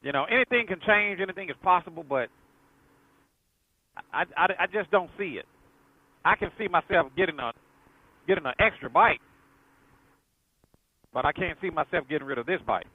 You know, anything can change, anything is possible, but I just don't see it. I can see myself getting an extra bike, but I can't see myself getting rid of this bike.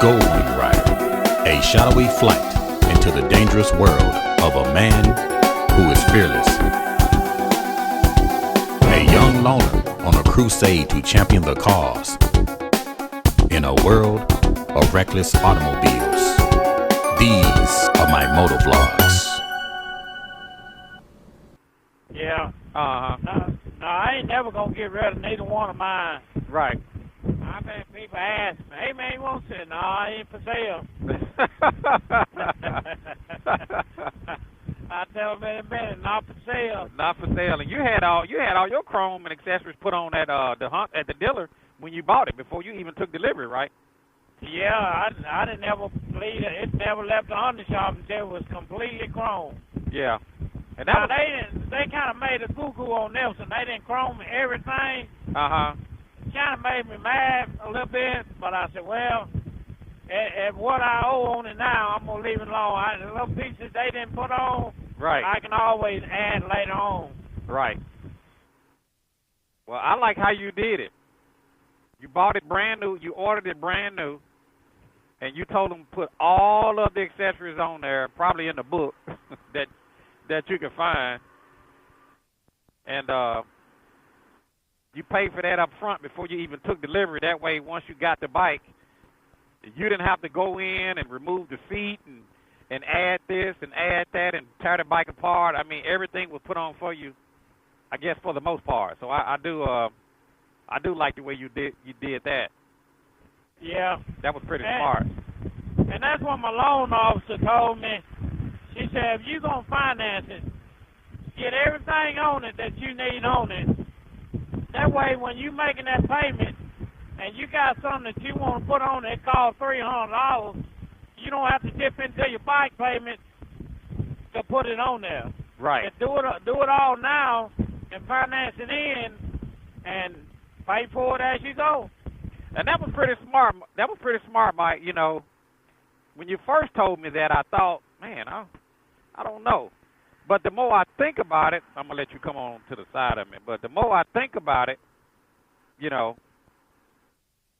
Goldwing Ride, a shadowy flight into the dangerous world of a man who is fearless. A young loner on a crusade to champion the cause in a world of reckless automobiles. These are my motovlogs. Yeah. Uh-huh. No, I ain't never gonna get rid of neither one of mine. Right. I've had people ask me, hey man, you want to? No, I ain't for sale. I tell them in a minute, not for sale. Not for sale. And you had all your chrome and accessories put on at the dealer when you bought it before you even took delivery, right? Yeah, I didn't ever believe it. It never left the undershop until it was completely chrome. Yeah. And now they kind of made a goo-goo on them, so they didn't chrome everything. Uh-huh. It kind of made me mad a little bit, but I said, well, at what I owe on it now, I'm going to leave it alone. The little pieces they didn't put on, right, I can always add later on. Right. Well, I like how you did it. You bought it brand new. You ordered it brand new. And you told them to put all of the accessories on there, probably in the book that you could find. And you paid for that up front before you even took delivery. That way, once you got the bike, you didn't have to go in and remove the seat and add this and add that and tear the bike apart. I mean, everything was put on for you, I guess, for the most part. So I do like the way you did that. Yeah. That was pretty smart. And that's what my loan officer told me. She said, if you're going to finance it, get everything on it that you need on it. That way, when you're making that payment and you got something that you want to put on it, it costs $300, you don't have to dip into your bike payment to put it on there. Right. And do it all now and finance it in and pay for it as you go. And that was pretty smart. That was pretty smart, Mike. You know, when you first told me that, I thought, man, I don't know. But the more I think about it, I'm going to let you come on to the side of me. But the more I think about it, you know,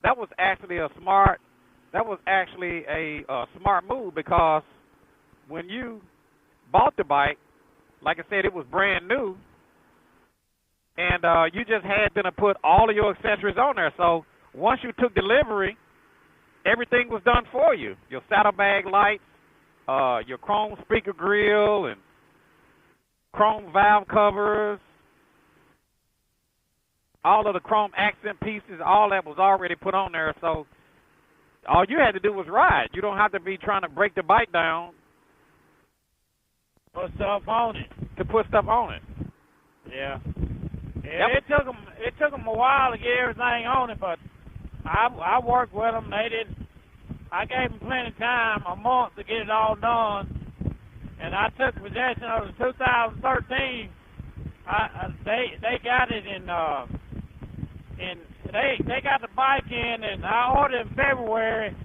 that was actually a smart move, because when you bought the bike, like I said, it was brand new, and you just had to put all of your accessories on there. So once you took delivery, everything was done for you. Your saddlebag lights, your chrome speaker grill, and chrome valve covers, all of the chrome accent pieces, all that was already put on there. So all you had to do was ride. You don't have to be trying to break the bike down. Put stuff on it. To put stuff on it. Yeah. It took them a while to get everything on it, but I worked with them. I gave them plenty of time, a month, to get it all done. And I took possession of the 2013. They got it they got the bike in, and I ordered it in February,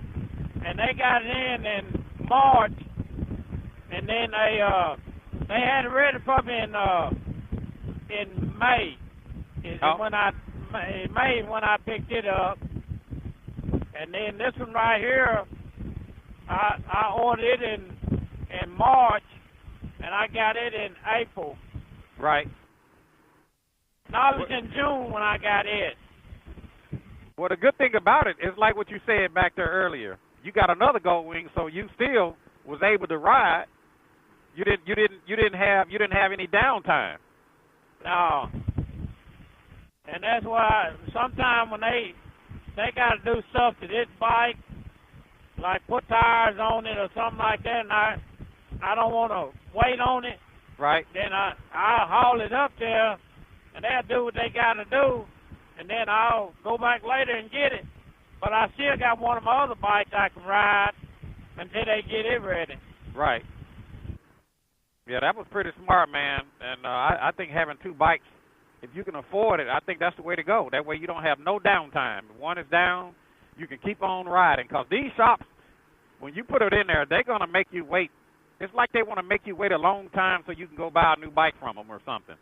and they got it in March, and then they had it ready for me in May. When I picked it up. And then this one right here, I ordered it in March, and I got it in April. Right. Now it was in June when I got it. Well, the good thing about it is, like what you said back there earlier, you got another Goldwing, so you still was able to ride. You didn't have any downtime. No. And that's why sometimes when they got to do stuff to this bike, like put tires on it or something like that, and I don't want to wait on it. Right. Then I'll haul it up there, and they'll do what they got to do, and then I'll go back later and get it. But I still got one of my other bikes I can ride until they get it ready. Right. Yeah, that was pretty smart, man. And I think having 2 bikes, if you can afford it, I think that's the way to go. That way you don't have no downtime. If one is down, you can keep on riding. Because these shops, when you put it in there, they're going to make you wait. It's like they want to make you wait a long time so you can go buy a new bike from them or something.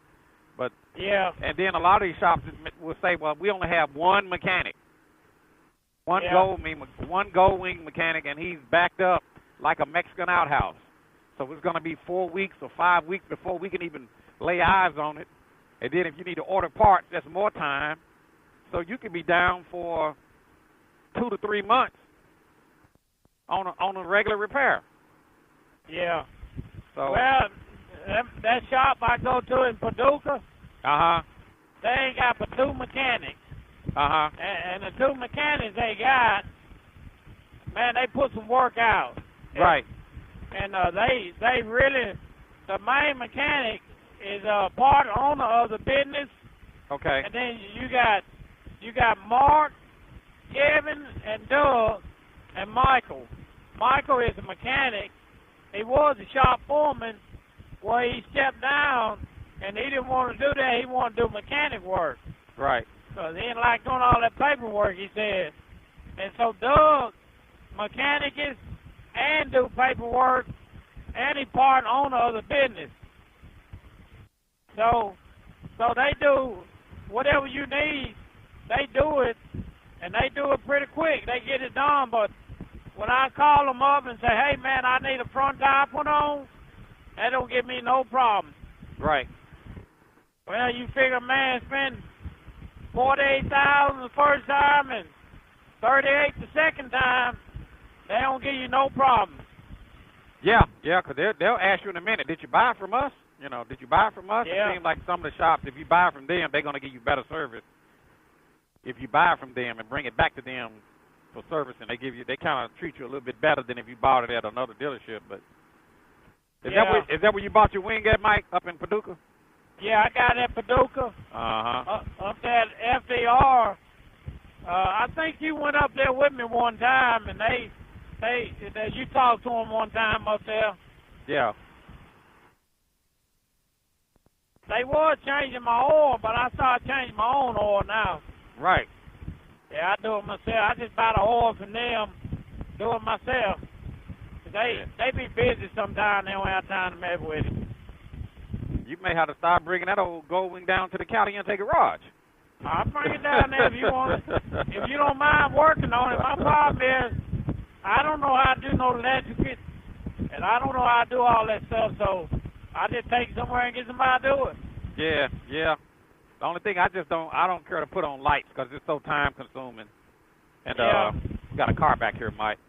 But Yeah. and then a lot of these shops will say, well, we only have one mechanic, one Yeah. Goldwing mechanic, and he's backed up like a Mexican outhouse. So it's going to be 4 weeks or 5 weeks before we can even lay eyes on it. And then if you need to order parts, that's more time. So you could be down for 2 to 3 months on a regular repair. Yeah. So Well, that shop I go to in Paducah, they ain't got but 2 mechanics. And the 2 mechanics they got, man, they put some work out. Right. And they really, the main mechanic is a part owner of the business. Okay. And then you got Mark, Kevin, and Doug, and Mykle. Mykle is a mechanic. He was a shop foreman. Well, he stepped down, and he didn't want to do that. He wanted to do mechanic work. Right. Because he didn't like doing all that paperwork, he said. And so Doug, mechanic is, and do paperwork, and he part owner of the business. So they do whatever you need, they do it, and they do it pretty quick. They get it done, but when I call them up and say, hey, man, I need a front tire put on, that don't give me no problem. Right. Well, you figure, man, spend $48,000 the first time and $38,000 the second time, they don't give you no problem. Yeah, because they'll ask you in a minute, did you buy from us? Did you buy from us? Yeah. It seems like some of the shops, if you buy from them, they're going to give you better service. If you buy from them and bring it back to them for service, and they kind of treat you a little bit better than if you bought it at another dealership. But is that where you bought your wing at, Mike, up in Paducah? Yeah, I got it at Paducah. Up there at FDR. I think you went up there with me one time, and you talked to them one time up there. Yeah. They was changing my oil, but I started changing my own oil now. Right. Yeah, I do it myself. I just buy the oil from them, do it myself. They be busy sometimes. They don't have time to mess with it. You may have to start bringing that old Goldwing down to the Caliente garage. I'll bring it down there if you want it. If you don't mind working on it. My problem is I don't know how to do no electric, and I don't know how to do all that stuff, so I just take it somewhere and get somebody to do it. Yeah. The only thing I don't care to put on lights because it's so time consuming. And we got a car back here, Mike.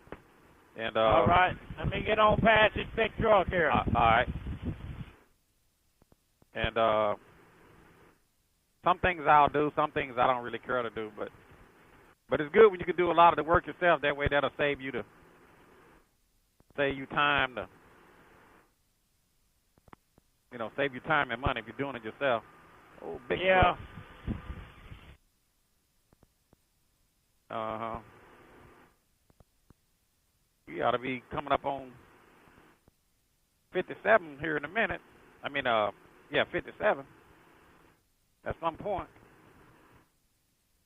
And all right, let me get on past this big truck here. All right. And some things I'll do, some things I don't really care to do, but it's good when you can do a lot of the work yourself. That way, that'll save you time to, save you time and money if you're doing it yourself. Oh, big truck. You ought to be coming up on 57 here in a minute. 57 at some point.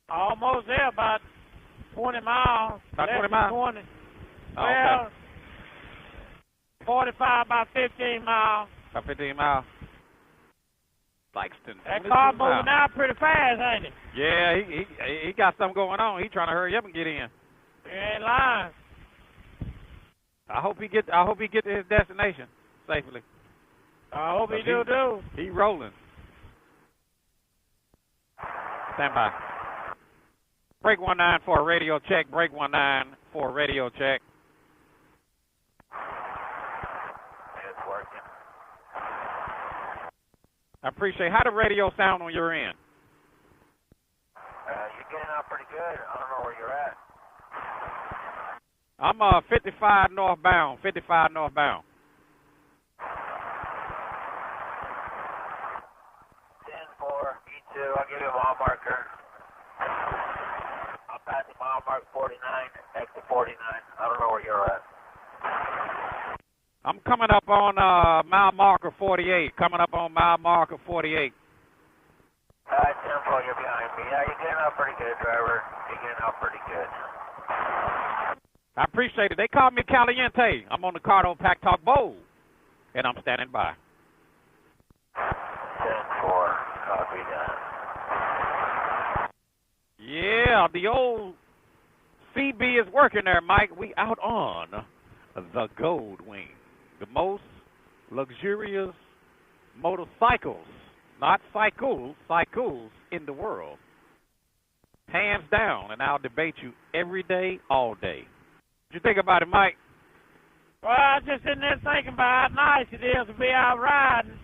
Almost there, about 20 miles. About 20 miles? 20. Oh, well, okay. 45, about 15 miles. About 15 miles. Sykeston. That car moving out pretty fast, ain't it? Yeah, he got something going on. He trying to hurry up and get in. You ain't lying. I hope he get to his destination safely. I hope he do. He rolling. Stand by. Break 19 for a radio check. Break 19 for a radio check. It's working. I appreciate. How the radio sound on your end? You're getting out pretty good. I don't know where you're at. I'm 55 northbound. 55 northbound. 10-4, E2. I'll give you a mile marker. I'll pass the mile mark 49, exit 49. I don't know where you're at. I'm coming up on mile marker 48. Coming up on mile marker 48. 10-4, you're behind me. Yeah, you're getting out pretty good, driver. You're getting out pretty good. I appreciate it. They call me Caliente. I'm on the Cardo Pack Talk Bowl, and I'm standing by. 10-4, copy that. Yeah, the old CB is working there, Mike. We out on the Goldwings, the most luxurious motorcycles, not cycles in the world. Hands down, and I'll debate you every day, all day. What you think about it, Mike? Well, I was just sitting there thinking about how nice it is to be out riding.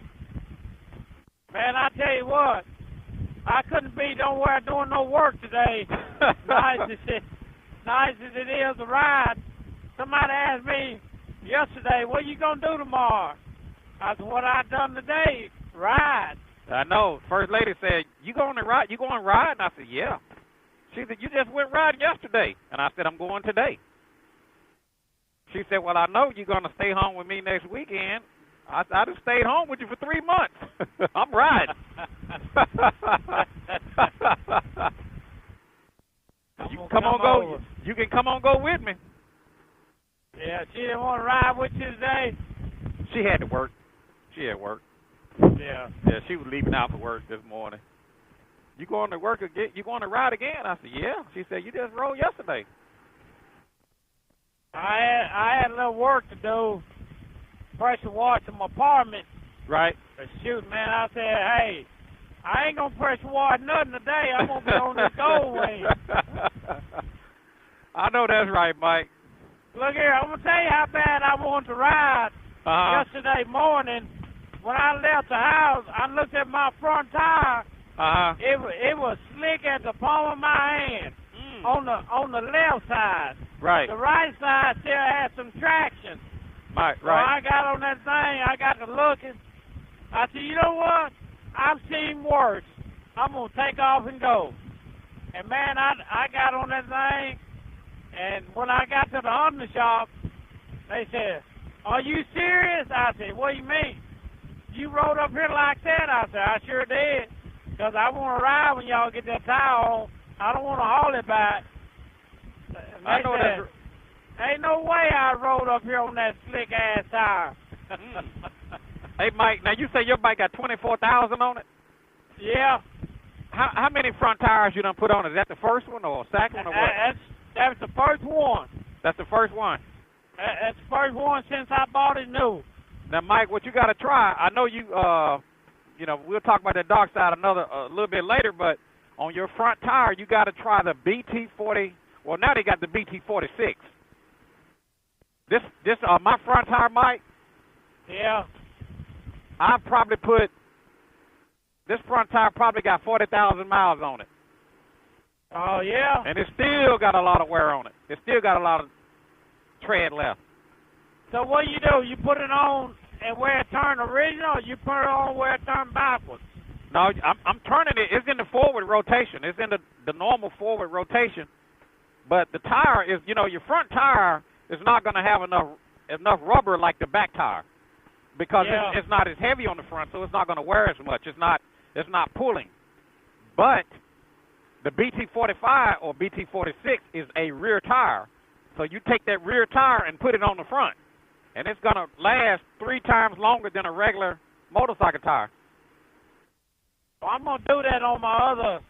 Man, I tell you what, I couldn't be nowhere doing no work today. nice as it is to ride. Somebody asked me yesterday, what you going to do tomorrow? I said, what I done today, ride. I know. First lady said, you going to ride? You going to ride? And I said, yeah. She said, you just went riding yesterday. And I said, I'm going today. She said, well, I know you're going to stay home with me next weekend. I just stayed home with you for 3 months. I'm riding. You can come on go. You can come on go with me. Yeah, she didn't want to ride with you today. She had to work. She had work. Yeah. Yeah, she was leaving out for work this morning. You going to work again? You going to ride again? I said, yeah. She said, you just rode yesterday. I had a little work to do. Pressure wash my apartment. Right. But shoot, man, I said, hey, I ain't gonna pressure wash nothing today. I'm gonna be on this Goldwing. I know that's right, Mike. Look here, I'm gonna tell you how bad I wanted to ride yesterday morning. When I left the house, I looked at my front tire. It was slick at the palm of my hand on the left side. Right. The right side still had some traction. Right. So I got on that thing, I got to looking. I said, you know what? I've seen worse. I'm going to take off and go. And, man, I got on that thing, and when I got to the Honda shop, they said, are you serious? I said, what do you mean? You rode up here like that? I said, I sure did, because I want to ride when y'all get that tire on. I don't want to haul it back. I know said, that's... Ain't no way I rode up here on that slick-ass tire. Hey, Mike, now you say your bike got 24,000 on it? Yeah. How many front tires you done put on it? Is that the first one or second one or what? That's the first one. That's the first one? That's the first one since I bought it new. Now, Mike, what you got to try, I know you, we'll talk about that dark side a little bit later, but on your front tire, you got to try the BT40. Well, now they got the BT46. This my front tire, Mike. Yeah. I probably put this front tire probably got 40,000 miles on it. Oh yeah. And it still got a lot of wear on it. It still got a lot of tread left. So what you do? You put it on and where it turned original, or you put it on where it turned backwards? No, I'm turning it. It's in the forward rotation. It's in the normal forward rotation. But the tire is, your front tire is not going to have enough rubber like the back tire, because it's not as heavy on the front, so it's not going to wear as much. It's not pulling. But the BT45 or BT46 is a rear tire, so you take that rear tire and put it on the front, and it's going to last 3 times longer than a regular motorcycle tire. Well, I'm going to do that on my other.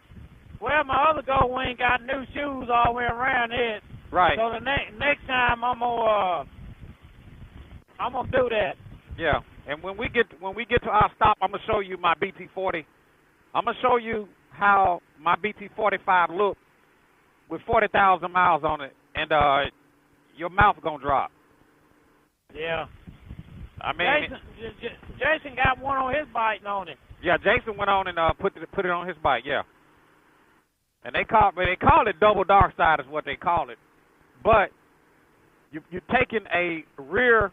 Well, my other Goldwing got new shoes all the way around it. Right. So the next time I'm gonna do that. Yeah. And when we get to our stop, I'm gonna show you my BT40. I'm gonna show you how my BT45 look with 40,000 miles on it, and your mouth gonna drop. Yeah. I mean, Jason got one on his bike on it. Yeah, Jason went on and put it on his bike. Yeah. And they call it double dark side is what they call it. But you're taking a rear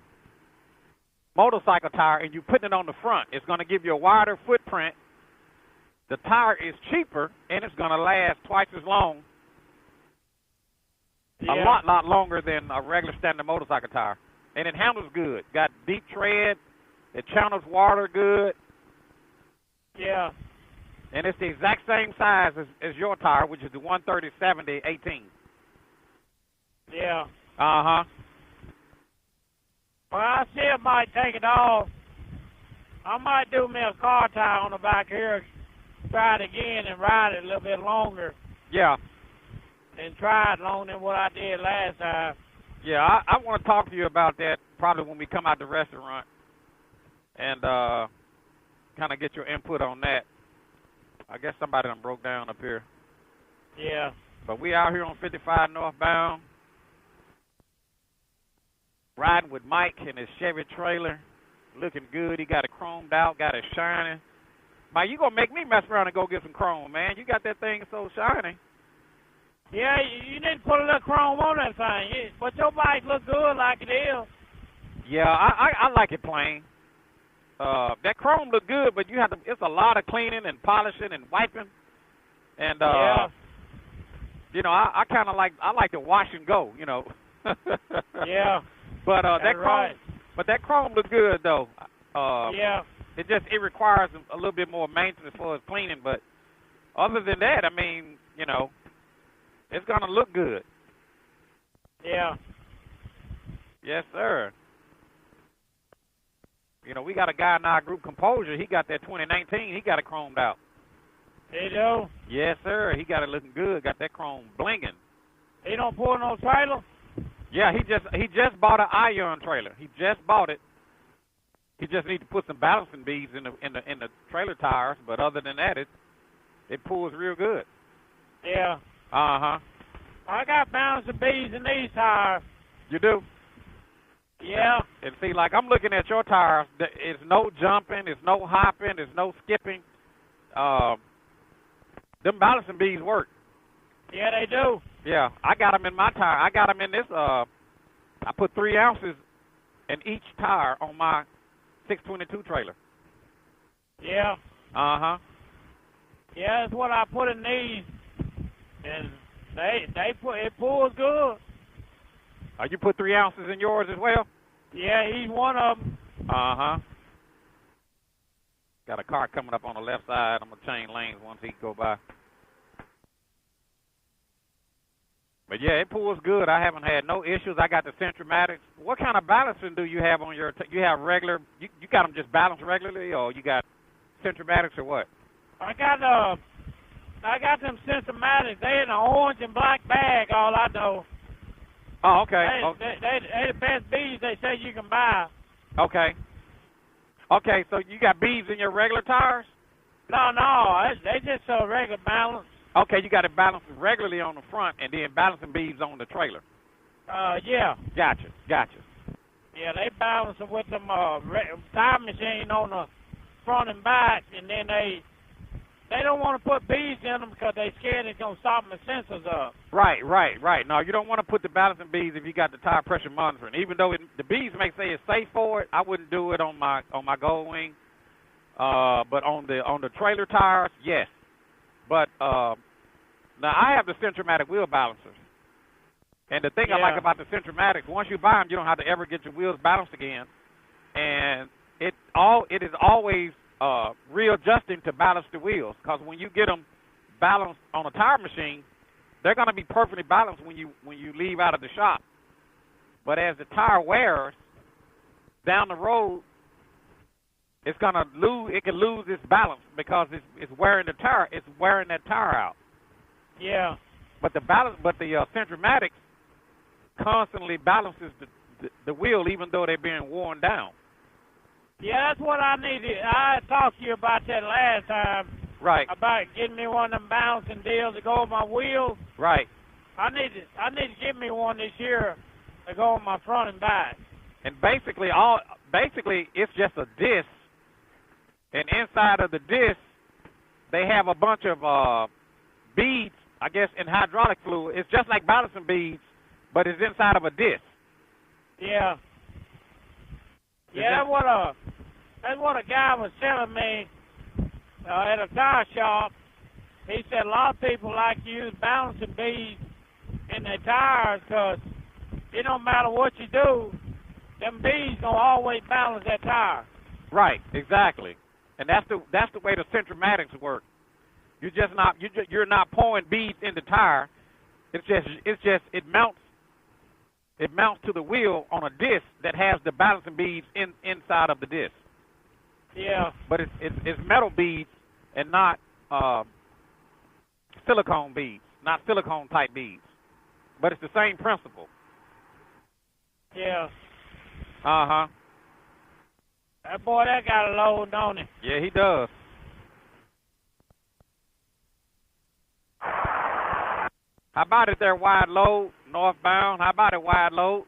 motorcycle tire and you're putting it on the front. It's going to give you a wider footprint. The tire is cheaper, and it's going to last twice as long. Yeah. A lot longer than a regular standard motorcycle tire. and it handles good. Got deep tread. It channels water good. Yeah. And it's the exact same size as your tire, which is the 130/70/18. Yeah. Uh-huh. Well, I still might take it off. I might do me a car tire on the back here, try it again and ride it a little bit longer. Yeah. And try it longer than what I did last time. Yeah, I want to talk to you about that probably when we come out the restaurant and kind of get your input on that. I guess somebody done broke down up here. Yeah. But we out here on 55 northbound, riding with Mike in his Chevy trailer, looking good. He got it chromed out, got it shining. Mike, you gonna make me mess around and go get some chrome, man. You got that thing so shiny. Yeah, you need to put a little chrome on that thing. But your bike look good like it is. Yeah, I like it plain. That chrome look good, but you have to. It's a lot of cleaning and polishing and wiping. And yeah. You know, I kind of like to wash and go. You know. Yeah. But that that's chrome, right. but that chrome look good though. Yeah. It requires a little bit more maintenance for its cleaning, but other than that, I mean, you know, it's gonna look good. Yeah. Yes, sir. You know, we got a guy in our group, Composure. He got that 2019. He got it chromed out. He do? Yes, sir. He got it looking good. Got that chrome blinging. He don't pull no trailer? Yeah, he just bought an iron trailer. He just bought it. He just needs to put some balancing beads in the trailer tires, but other than that, it pulls real good. Yeah. Uh-huh. I got balancing beads in these tires. You do? Yeah. And see, like I'm looking at your tires, it's no jumping, it's no hopping, it's no skipping. Them balancing beads work. Yeah, they do. Yeah, I got them in my tire. I got them in this. I put 3 ounces in each tire on my 622 trailer. Yeah. Uh-huh. Yeah, that's what I put in these, and it pulls good. You put 3 ounces in yours as well? Yeah, he's one of them. Uh-huh. Got a car coming up on the left side. I'm going to change lanes once he go by. But, yeah, it pulls good. I haven't had no issues. I got the Centromatics. What kind of balancing do you have on your you have regular? You got them just balanced regularly, or you got Centromatics or what? I got them Centromatics. They in an orange and black bag, all I know. Oh, okay. They the best beads they say you can buy. Okay. Okay, so you got beads in your regular tires? No, they just so regular balance. Okay, you got it balanced regularly on the front and then balancing beads on the trailer. Yeah. Gotcha. Yeah, they balance them with them tire machine on the front and back, and then they don't want to put beads in them because they scared it's going to stop the sensors up. Right. No, you don't want to put the balancing beads if you got the tire pressure monitoring. Even though the beads may say it's safe for it, I wouldn't do it on my Goldwing. But on the trailer tires, yes. But now I have the Centromatic wheel balancers. And the thing I like about the Centromatics, once you buy them, you don't have to ever get your wheels balanced again. And it is always readjusting to balance the wheels, because when you get them balanced on a tire machine, they're going to be perfectly balanced when you leave out of the shop. But as the tire wears down the road, it can lose its balance because it's wearing the tire. It's wearing that tire out. Yeah. But the Centromatics constantly balances the wheel, even though they're being worn down. Yeah, that's what I needed. I talked to you about that last time. Right. About getting me one of them balancing deals to go on my wheels. Right. I need to get me one this year to go on my front and back. And basically it's just a disc, and inside of the disc they have a bunch of beads, I guess, in hydraulic fluid. It's just like balancing beads, but it's inside of a disc. Yeah. Yeah, that's what a guy was telling me at a tire shop. He said a lot of people like to use balancing beads in their tires because it don't matter what you do, them beads gonna always balance that tire. Right, exactly. And that's the way the centromatics work. You're not pouring beads in the tire. It's just it mounts to the wheel on a disc that has the balancing beads inside of the disc. Yeah. But it's metal beads and not silicone beads, not silicone type beads. But it's the same principle. Yeah. Uh-huh. That boy, that got a load, don't he? Yeah, he does. How about it there, wide load, northbound? How about it, wide load?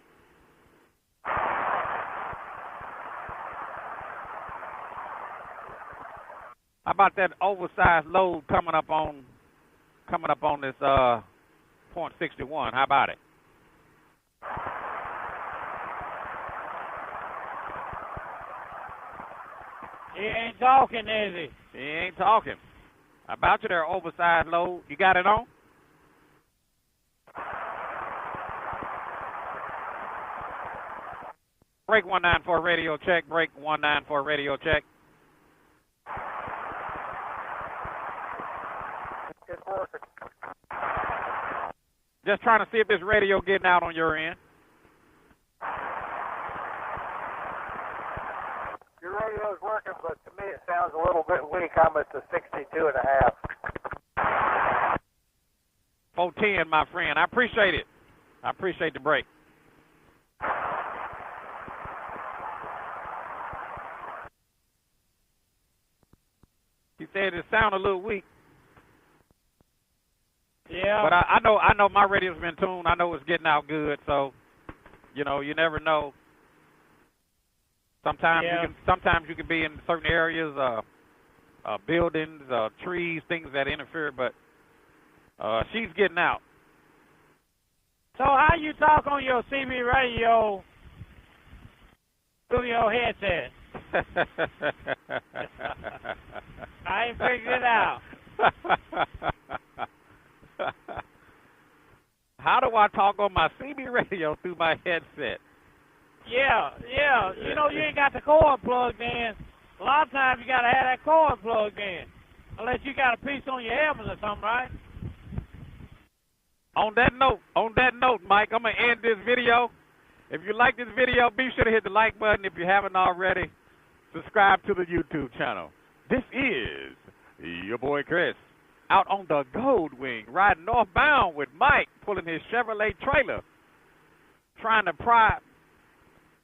How about that oversized load coming up on this point 61? How about it? He ain't talking, is he? He ain't talking. How about you there, oversized load? You got it on? Break 194 radio check. Break 194 radio check. Just trying to see if this radio getting out on your end. Your radio's working, but to me it sounds a little bit weak. I'm at the 62 and a half. 410, my friend. I appreciate it. I appreciate the break. He said it sounded a little weak. Yeah. But I know my radio's been tuned. I know it's getting out good. So, you never know. Sometimes you can be in certain areas, buildings, trees, things that interfere. But she's getting out. So how you talk on your CB radio through your headset? I ain't figured it out. How do I talk on my CB radio through my headset? Yeah. You ain't got the cord plugged in. A lot of times you got to have that cord plugged in. Unless you got a piece on your helmet or something, right? On that note, Mike, I'm going to end this video. If you like this video, be sure to hit the like button. If you haven't already, subscribe to the YouTube channel. This is your boy Chris, out on the Goldwing, riding northbound with Mike, pulling his Chevrolet trailer, trying to pry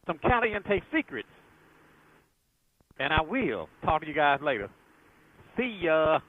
some Caliente secrets. And I will talk to you guys later. See ya.